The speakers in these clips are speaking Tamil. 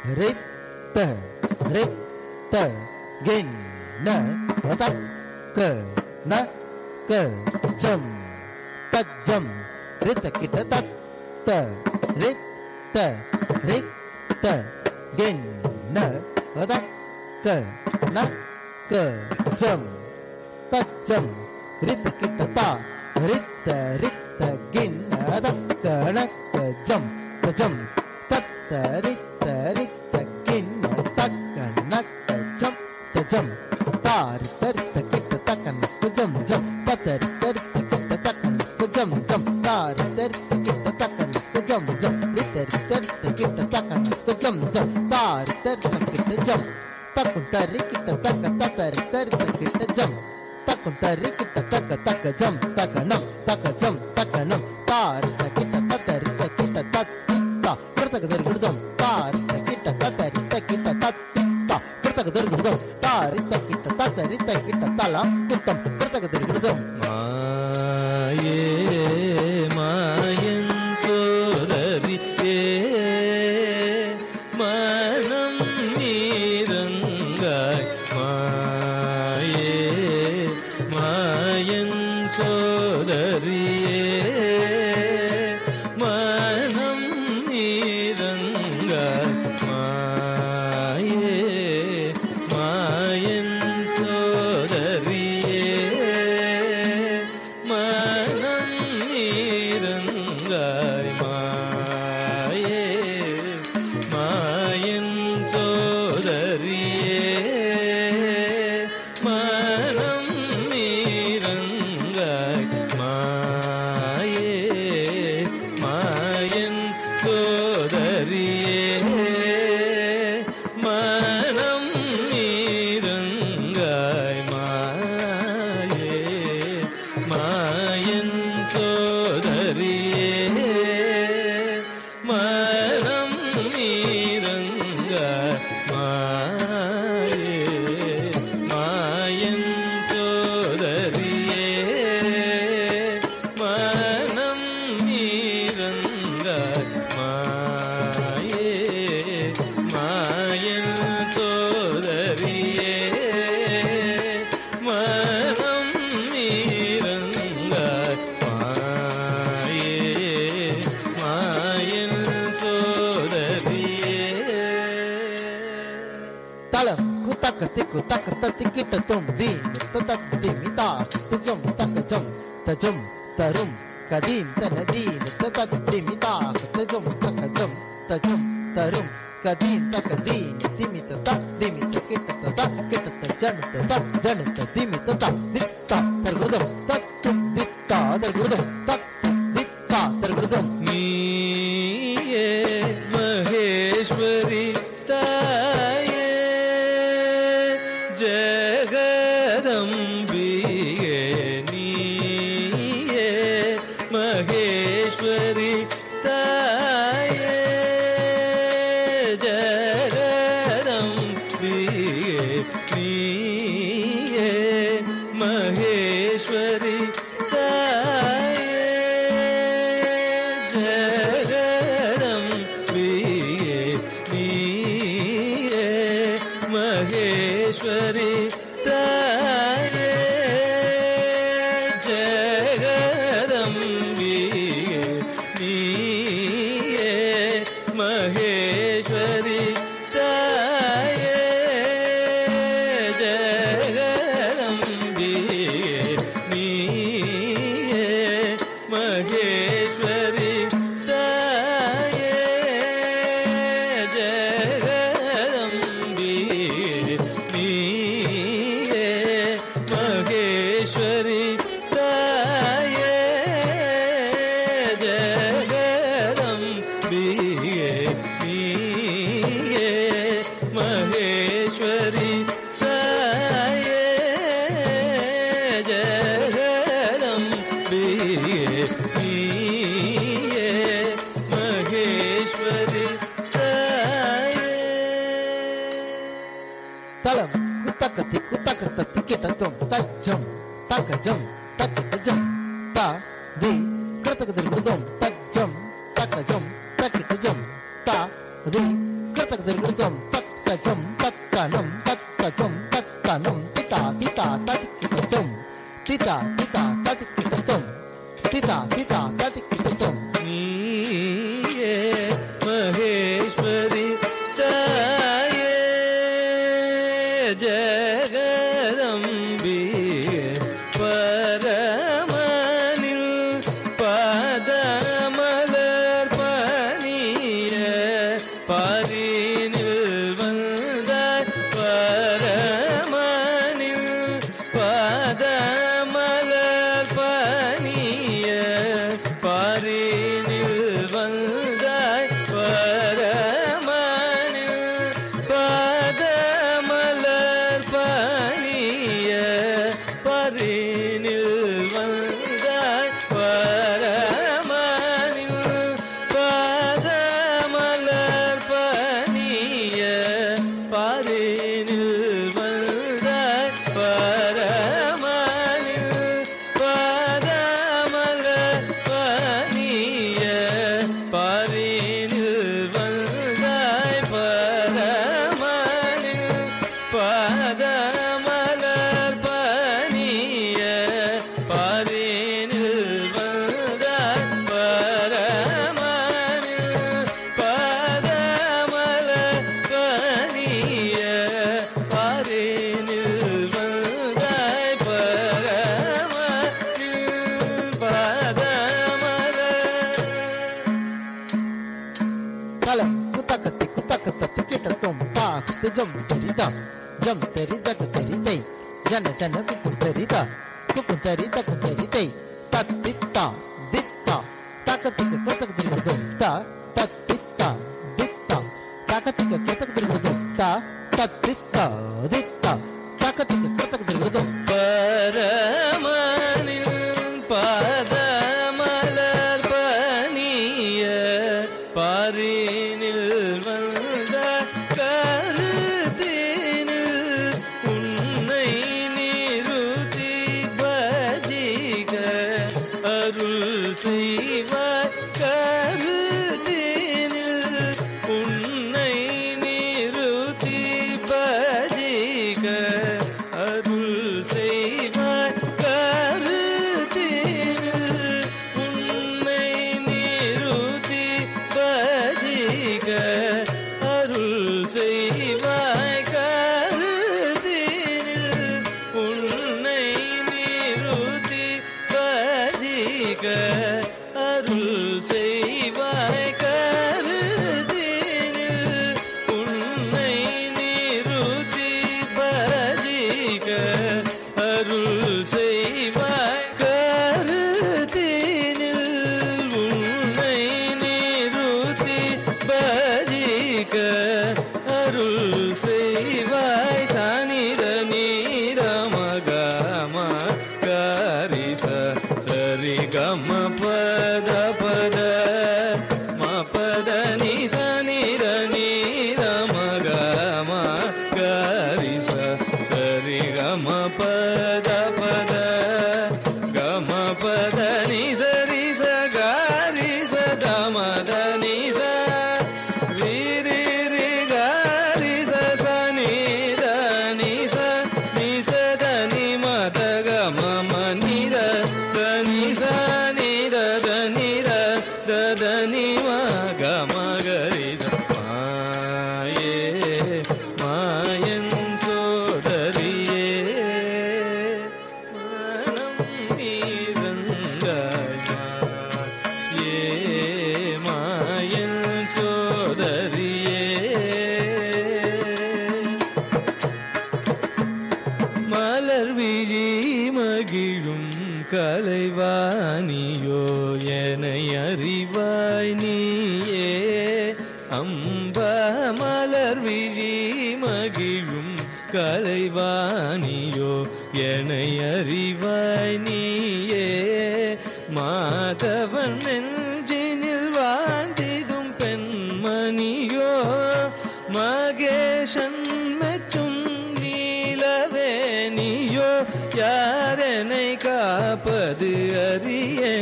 ரித்த ரித்த கிண்ண தக்க ந க ஜம் தஜம் ரித்த கிட்ட தத்த ரித்த ரித்த கிண்ண தக்க ந க ஜம் தஜம் ரித்த கிட்ட தா ரித்த ரித்த கிண்ண தக்க ந க ஜம் தஜம் தத்த ரித்த ரித்த கிண்ண தக்க ந க ஜம் தஜம் தாரி தரித்த கிட்ட தக்க ந க ஜம் ஜம் தத்தரி தரித்த கிட்ட தக்க ந க ஜம் ஜம் தாரி தரித்த கிட்ட தக்க ந க ஜம் ஜம் ரித்தரி தரித்த கிட்ட தக்க ந க ஜம் ஜம் தாரி தரித்த கிட்ட ஜம் தக்கும் தரி கிட்ட தக்க தத்தரி தரித்த கிட்ட ஜம் தக்கும் தரி கிட்ட தக்க தக்க ஜம் தக்க நம் தக்க ஜம் தக்க நம் தாரி கிட்ட தத்தரி கிட்ட தத்தித்தா கிட்டக்க தரி குடுதம் தாரி கிட்ட தத்தரி கிட்ட தத்தித்தா கிட்டக்க தரி குடுதம் தாரி கிட்ட தத்தரி கிட்ட தலா குத்தம் கிட்டக்க தரி குடுதம் மாயே மாயன் சோதரி மனம் நீரங்காய் மாயே மாயன் சோதரியே மனம் நீரங்காய் மாயே மாயன் சோதரியே மனம் நீரங்காய் மாயே மாயன் சோதரியே மனம் நீரங்காய் மாயே மாயன் சோதரியே மனம் நீரங்காய் மாயே மாயன் சோதரியே மனம் நீரங்காய் மாயே மாயன் சோதரியே மனம் நீரங்காய் மாயே மாயன் சோதரியே மனம் நீரங்காய் மாயே மாயன் சோதரியே தலம் குத்தக்க திக்கு தக்க தத்தி கிட்ட தும் தீம் தத்தி மிதா தஜம் தக்க ஜம் தஜம் தரும் கதீம் தனதீம் தத்தி மிதா தஜம் தக்க ஜம் தஜம் தரும் கதீம் தக்க தீம் திமித திமித கிட்ட கிட்ட ஜனத ஜனத திமித தித்தா தர்குதம் தத்தும் தித்தா தர்குதம் தத்து தித்தா தர்குதம் நீயே மகேஸ்வரி தாயே ஜகதம்பிகே நீயே மகேஸ்வரி தாயே ஜகதம்பிகே நீயே மகேஸ்வரி தாயே ஜகதம்பிகே நீயே மகேஸ்வரி தாயே ஜகதம்பிகே நீயே மகேஸ்வரி கதக திருகுதம் தக்கஜம் தக்கனம் தக்கஜம் தக்கனம் திதா திதா ததிக்கிட்டதும் திதா திதா ததிக்கிட்டதும் திதா திதா ததிக்கிட்டதும் நீயே மகேஸ்வரி தாயே ஜெகதம்பியே பரமனில் பாதமலர் பணிய பாரினில் வந்தாய் பரமனில் பாதமலர் பணிய பாரினில் வந்தாய் பரமனில் பாதமலர் பணிய பாரினில் வந்தாய் பரமனில் பாதமலர் பணிய பாரினில் வந்தாய் பரமனில் பாதமலர் பணிய பாரினில் வந்தாய் பரமனில் பாதமலர் பணிய பாரினில் வந்தாய் பரமனில் பாதமலர் பணிய பாரினில் வந்தாய் பரமனில் பாதமலர் கலம் குத்தக்கத்தி குத்தக்கத்தி கிட்டத்தும் தாஹ்து ஜம் தெரிதா ஜம் தெரி ஜக தெரிதை ஜன ஜன குக்கும் தெரிதா குக்கும் தெரிதா குக்கும் தெரிதை தத்தித்தா தித்தா தக்கத்திக்கு கத்தக்கு திருகுதும் தா தத்தித்தா தித்தா தக்கத்திக்கு கத்தக்கு திருகுதும் தா தத்தித்தா தித்தா தக்கத்திக்கு கத்தக்கு திருகுதும் பரமனில் பாதமலர் பணிய பாரினில் வந்த கருத்தினில் உன்னை நிறுத்தி பஜிக அருள் செய்வாய் கருத்தினில் உன்னை நிறுத்தி பஜிக அருள் செய்வாய் கருத்தினில் உன்னை நிறுத்தி பஜிக அருள் செய்வாய் கருத்தினில் உன்னை நிறுத்தி பஜிக அருள் செய்வாய் கருத்தினில் உன்னை நிறுத்தி பஜிக அருள் செய்வாய் கருத்தினில் உன்னை நிறுத்தி பஜிக அருள் செய்வாய் சனித நீர மகம கரிச சரி கம பத பத ம பத நி சனித நீர மகம கரிச சரி கம பத பத கம பத நி சரி ச கரி ச தம த நி ச ரி ரி ரி கரி ச ச நி த நி ச த நி ம த க ம ம நி த த நி ச நி த த நி த த த நி ம க ம க ரி ச மாயே மாயன் சோதரியே மனம் நீரங்கயா ஏ மாயன் சோதரியே மலர் விழி மகிழும் கலைவாணியோ என்னை அறிவாய் நீயே அம்பா மலர் விழி மகிழும் கலைவாணியோ என்னை அறிவாய் நீயே மாதவன் நெஞ்சினில் வாழ்ந்திடும் பெண்மணியோ மகேஷன் மெச்சும் நீலவேணியோ யாரெனை காப்பது அறியே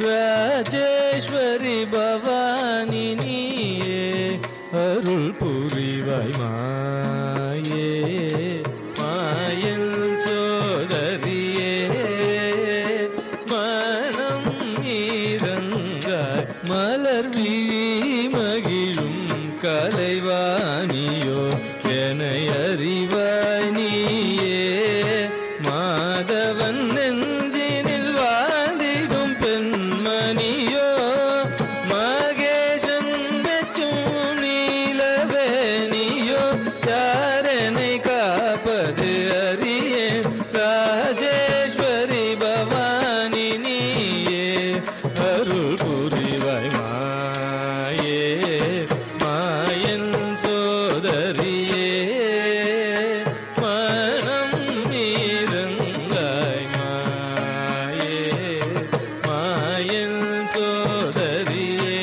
ராஜேஸ்வரி பவானி நீயே அருள் புரி புரிவாய் மாயே மாயன் சோதரியே மனம் நீரங்காய் மலர் விழி மகிழும் கலைவாணியோ என்னை அறிவாய் நீயே மாதவன் நெஞ்சினில் வாழ்ந்திடும் பெண்மணியோ மகேசன் மெச்சும் நீலவேணியோ யாரெனை காப்பது அறியேன் ராஜேஸ்வரி பவானி நீயே அருள் புரிவாய் மாயே மாயன் சோதரியே மனம் நீரங்காய் மாயே மாயன் சோதரியே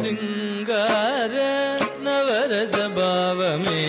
சிங்கார நவரசபாவமே